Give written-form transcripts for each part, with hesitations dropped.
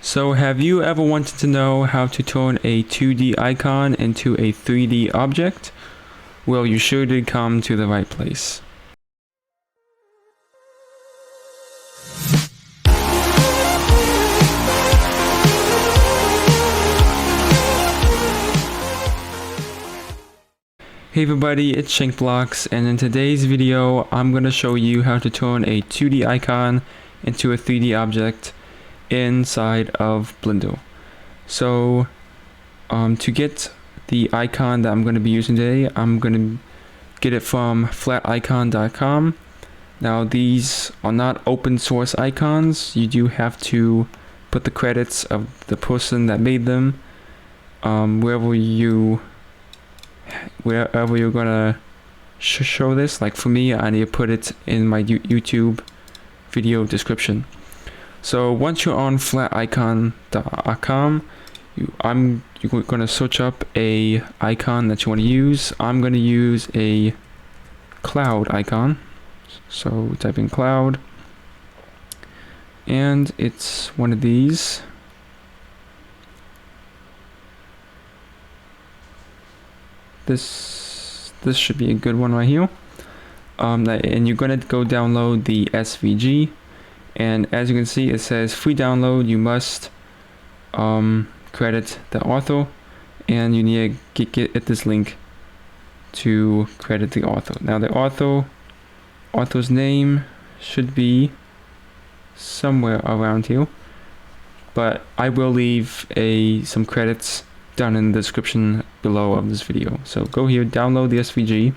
So have you ever wanted to know how to turn a 2D icon into a 3D object? Well, you sure did come to the right place. Hey everybody, it's Shankblocks, and in today's video I'm going to show you how to turn a 2D icon into a 3D object inside of Blender. So to get the icon that I'm going to be using today, I'm going to get it from flaticon.com. Now these are not open source icons. You do have to put the credits of the person that made them wherever you're gonna show this. Like for me, I need to put it in my YouTube video description. So once you're on flaticon.com, you're gonna search up a icon that you want to use. I'm gonna use a cloud icon. So type in cloud, and it's one of these. This should be a good one right here. And you're gonna go download the SVG, and as you can see, it says free download. You must credit the author, and you need to get this link to credit the author. Now the author's name should be somewhere around here, but I will leave some credits down in the description below of this video. So go here, download the SVG,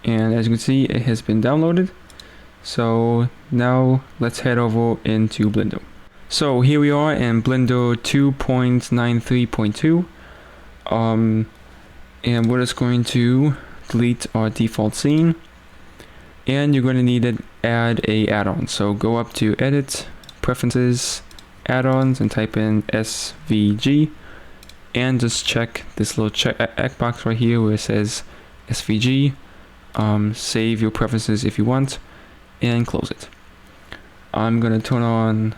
and as you can see, it has been downloaded. So now let's head over into Blender. So here we are in Blender 2.93.2, and we're just going to delete our default scene, and you're going to need to add a add-on. So go up to Edit, Preferences, Add-ons, and type in SVG, and just check this little check box right here where it says SVG. Save your preferences if you want, and close it. I'm gonna turn on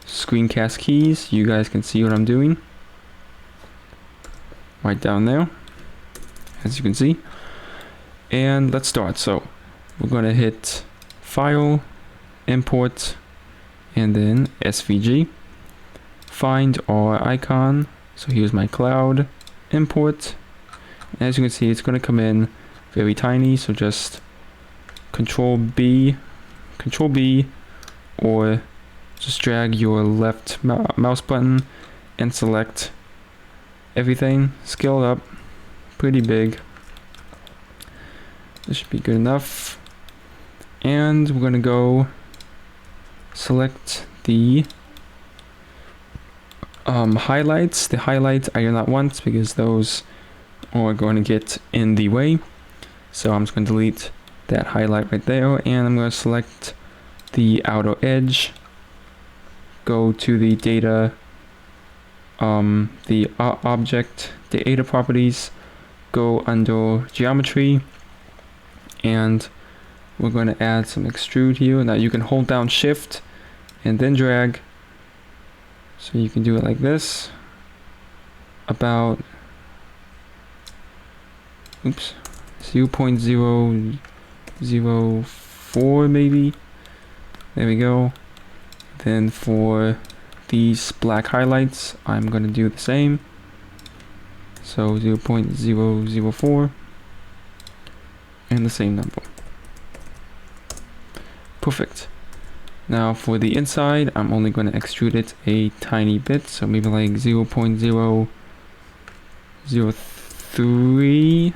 screencast keys. You guys can see what I'm doing right down there, as you can see. And let's start. So we're gonna hit File, Import, and then SVG. Find our icon. So here's my cloud, import. And as you can see, it's going to come in very tiny, so just Control B, or just drag your left mouse button and select everything. Scale it up pretty big. This should be good enough. And we're going to go select the highlights. The highlights I do not want because those are going to get in the way. So I'm just going to delete that highlight right there, and I'm going to select the outer edge. Go to the data, the object data properties. Go under geometry, and we're going to add some extrude here. Now you can hold down Shift and then drag. So you can do it like this, about 0.004 maybe. There we go. Then for these black highlights, I'm going to do the same. So 0.004 and the same number. Perfect. Now for the inside, I'm only going to extrude it a tiny bit, so maybe like 0.003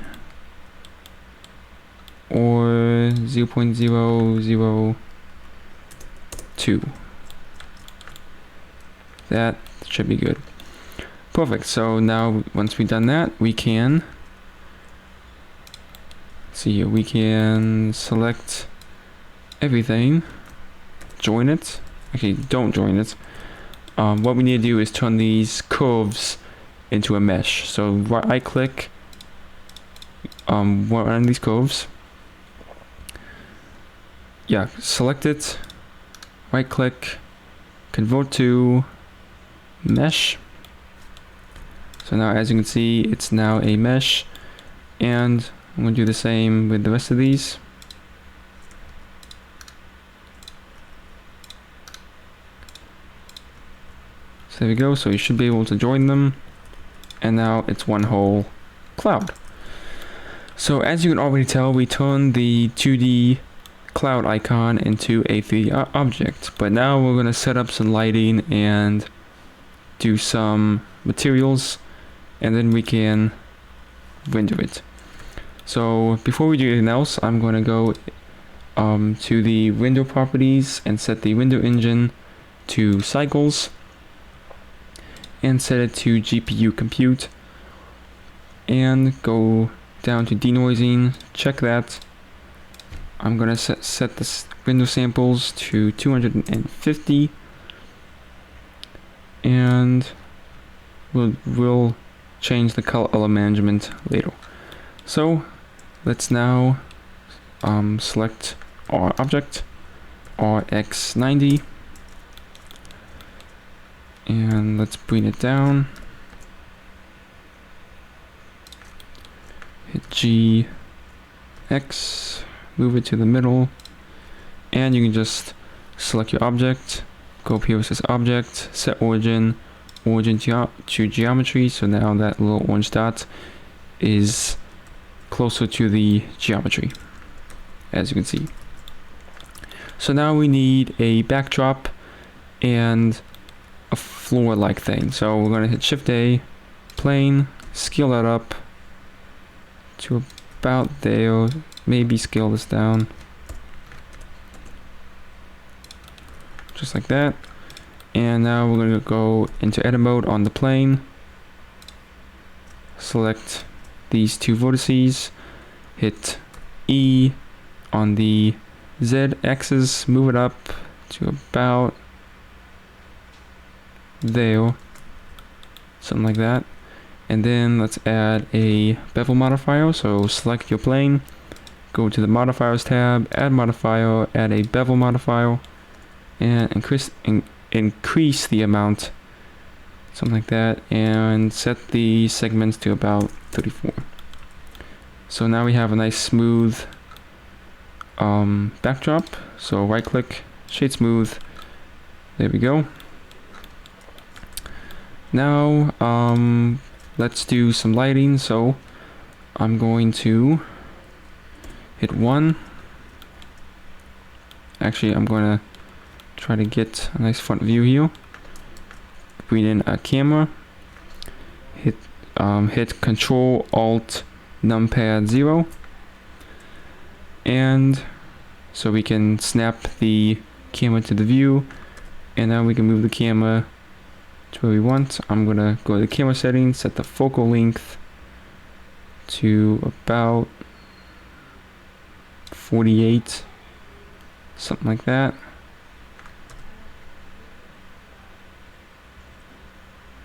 or 0.002. That should be good. Perfect. So now once we've done that, we can see here, we can select everything. Join it. Okay, don't join it. What we need to do is turn these curves into a mesh. So right click one of these curves. Yeah, select it, right click, convert to mesh. So now as you can see, it's now a mesh, and I'm going to do the same with the rest of these. So there we go, so you should be able to join them, and now it's one whole cloud. So as you can already tell, we turned the 2D cloud icon into a 3D object, but now we're going to set up some lighting and do some materials, and then we can render it. So before we do anything else, I'm going to go to the render properties and set the render engine to cycles and set it to GPU compute, and go down to denoising, check that. I'm gonna set the render samples to 250, and we'll change the color management later. So let's now select our object, RX90, and let's bring it down. Hit GX, move it to the middle, and you can just select your object, go up here with this object, set origin to geometry. So now that little orange dot is closer to the geometry, as you can see. So now we need a backdrop and a floor-like thing. So we're going to hit Shift A, plane, scale that up to about there, maybe scale this down, just like that. And now we're going to go into edit mode on the plane, select these two vertices, hit E on the Z axis, move it up to about there, something like that. And then let's add a bevel modifier. So select your plane, go to the modifiers tab, add modifier, add a bevel modifier, and increase the amount, something like that, and set the segments to about 34. So now we have a nice smooth backdrop. So right click, shade smooth, there we go. Now let's do some lighting. So I'm going to hit 1. Actually, I'm going to try to get a nice front view here. Bring in a camera, hit Control Alt Numpad 0, and so we can snap the camera to the view, and now we can move the camera to where we want. I'm gonna go to the camera settings, set the focal length to about 48, something like that.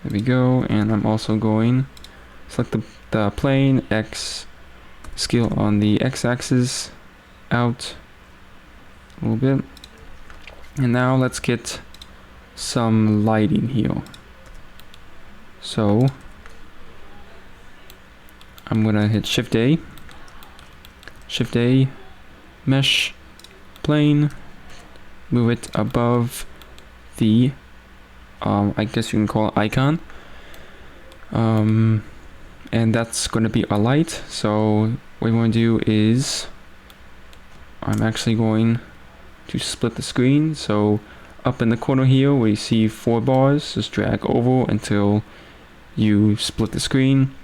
There we go. And I'm also going select the plane, X, scale on the X-axis out a little bit. And now let's get some lighting here. So I'm gonna hit Shift A, mesh, plane, move it above the I guess you can call it icon, and that's going to be a light. So what we want to do is I'm actually going to split the screen. So up in the corner here where you see 4 bars, just drag over until you split the screen,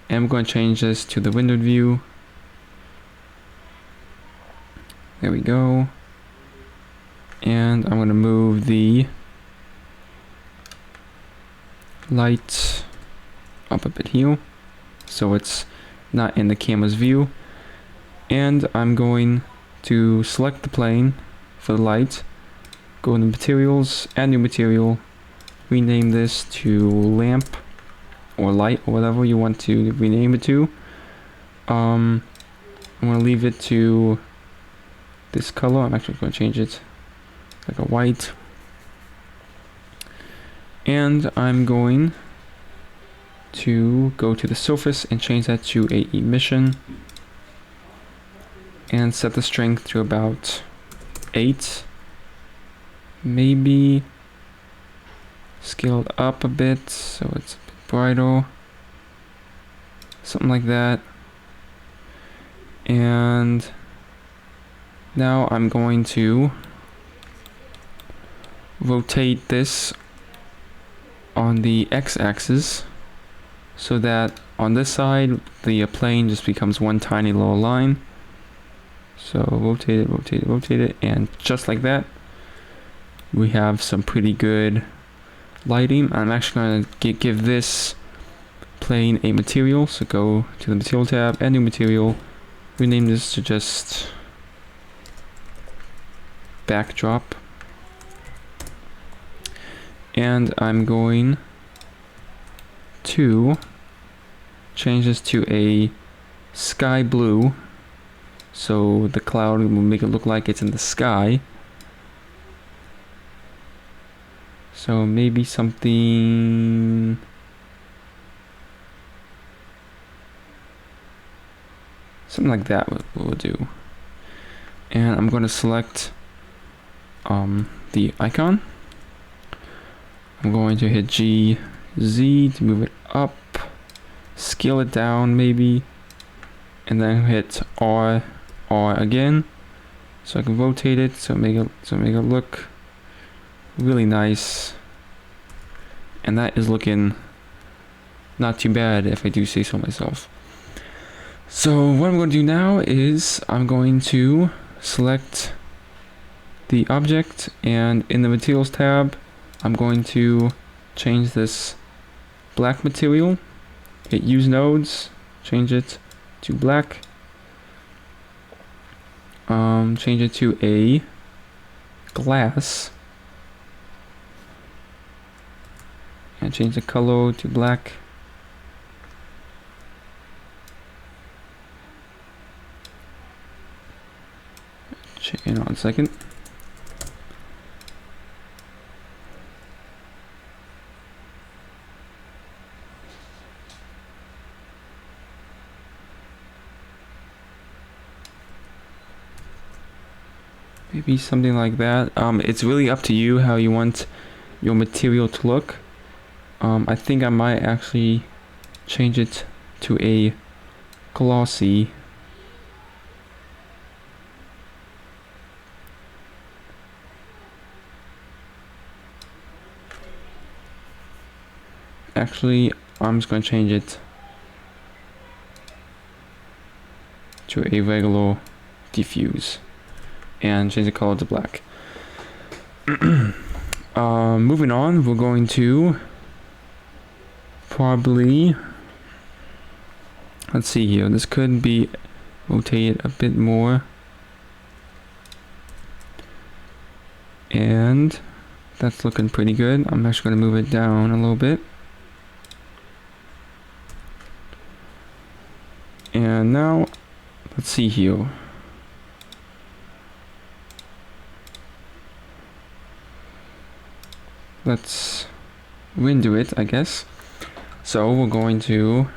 and I'm going to change this to the windowed view. There we go. And I'm going to move the light up a bit here so it's not in the camera's view, and I'm going to select the plane for the light, go into materials, add new material, rename this to lamp or light or whatever you want to rename it to. I'm going to leave it to this color. I'm actually going to change it like a white. And I'm going to go to the surface and change that to a emission and set the strength to about 8. Maybe scale it up a bit so it's a bit brighter. Something like that. And now I'm going to rotate this on the x-axis so that on this side the plane just becomes one tiny little line. So rotate it, rotate it, rotate it, and just like that we have some pretty good lighting. I'm actually going to give this plane a material, so go to the material tab, add new material, rename this to just backdrop, and I'm going to change this to a sky blue so the cloud will make it look like it's in the sky. So maybe something like that will do. And I'm going to select the icon. I'm going to hit G, Z to move it up, scale it down maybe, and then hit R again, so I can rotate it so make it look really nice. And that is looking not too bad if I do say so myself. So what I'm going to do now is I'm going to select the object, and in the materials tab I'm going to change this black material, hit use nodes, change it to black, change it to a glass, and change the color to black. Hang on a second. Maybe something like that. It's really up to you how you want your material to look. I think I might actually change it to a glossy. Actually, I'm just going to change it to a regular diffuse and change the color to black. Moving on, we're going to probably, let's see here, this could be rotated a bit more, and that's looking pretty good. I'm actually going to move it down a little bit. And now, let's see here. Let's render it, I guess. So we're going to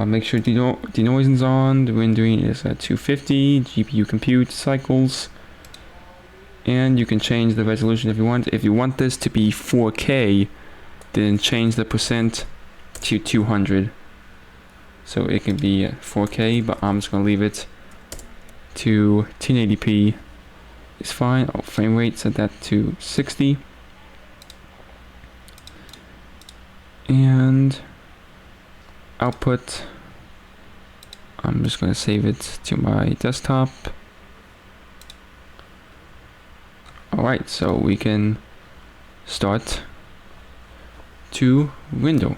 make sure denoising is on. The rendering is at 250 GPU compute cycles, and you can change the resolution if you want. If you want this to be 4K, then change the percent to 200. So it can be 4K, but I'm just gonna leave it to 1080p. It's fine. Oh, frame rate, set that to 60. And output, I'm just going to save it to my desktop. Alright, so we can start to render.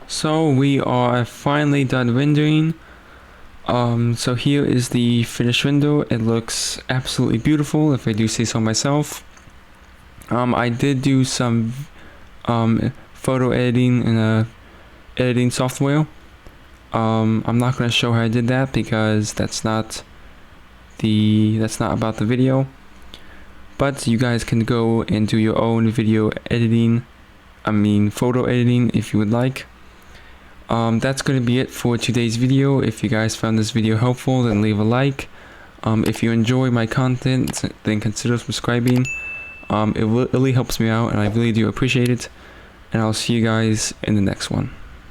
So we are finally done rendering. So here is the finished render. It looks absolutely beautiful, if I do say so myself. I did do some photo editing in a editing software. I'm not going to show how I did that because that's not about the video. But you guys can go and do your own video editing, photo editing if you would like. That's going to be it for today's video. If you guys found this video helpful, then leave a like. If you enjoy my content, then consider subscribing. It really helps me out and I really do appreciate it. And I'll see you guys in the next one.